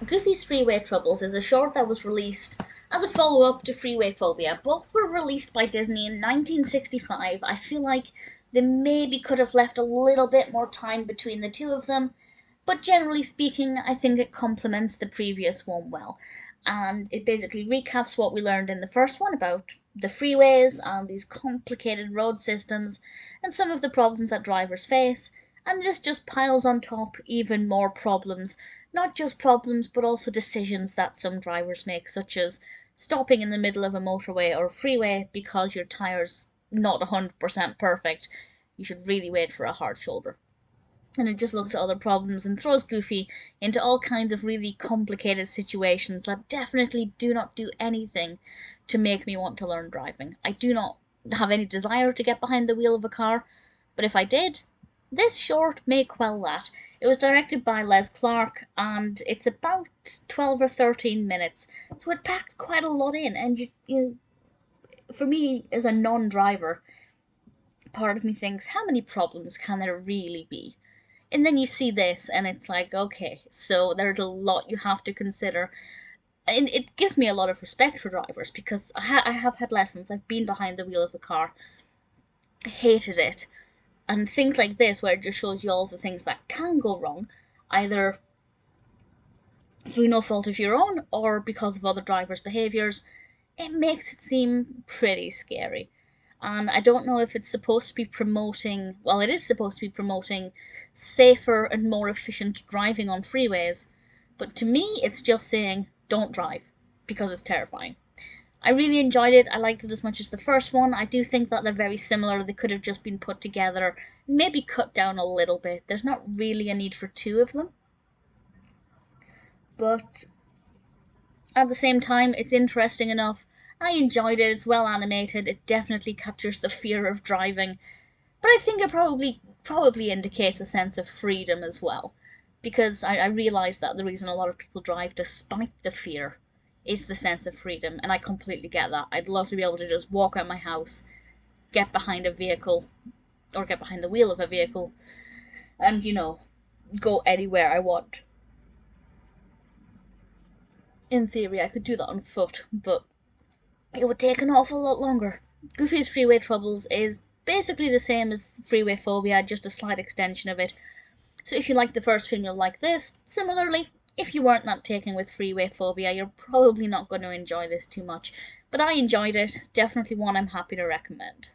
Goofy's Freeway Troubles is a short that was released as a follow-up to Freeway Phobia. Both were released by Disney in 1965. I feel like they maybe could have left a little bit more time between the two of them, but generally speaking, I think it complements the previous one well. And it basically recaps what we learned in the first one about the freeways and these complicated road systems and some of the problems that drivers face, and this just piles on top even more problems. Not just problems, but also decisions that some drivers make, such as stopping in the middle of a motorway or freeway because your tire's not 100% perfect. You should really wait for a hard shoulder. And it just looks at other problems and throws Goofy into all kinds of really complicated situations that definitely do not do anything to make me want to learn driving. I do not have any desire to get behind the wheel of a car, but if I did, this short may quell that. It was directed by Les Clark, and it's about 12 or 13 minutes, so it packs quite a lot in. And for me, as a non-driver, part of me thinks, how many problems can there really be? And then you see this, and it's like, okay, so there's a lot you have to consider. And it gives me a lot of respect for drivers, because I have had lessons. I've been behind the wheel of a car, hated it, and things like this, where it just shows you all the things that can go wrong, either through no fault of your own or because of other drivers' behaviours, it makes it seem pretty scary. And I don't know if it's supposed to be promoting, well, it is supposed to be promoting safer and more efficient driving on freeways, but to me, it's just saying, don't drive, because it's terrifying. I really enjoyed it. I liked it as much as the first one. I do think that they're very similar. They could have just been put together and maybe cut down a little bit. There's not really a need for two of them. But at the same time, it's interesting enough. I enjoyed it. It's well animated. It definitely captures the fear of driving. But I think it probably indicates a sense of freedom as well. Because I realise that the reason a lot of people drive despite the fear is the sense of freedom, and I completely get that. I'd love to be able to just walk out my house, get behind a vehicle, or get behind the wheel of a vehicle, and, go anywhere I want. In theory, I could do that on foot, but it would take an awful lot longer. Goofy's Freeway Troubles is basically the same as Freeway Phobia, just a slight extension of it. So if you like the first film, you'll like this. Similarly, if you weren't that taken with Freeway Phobia, you're probably not going to enjoy this too much. But I enjoyed it. Definitely one I'm happy to recommend.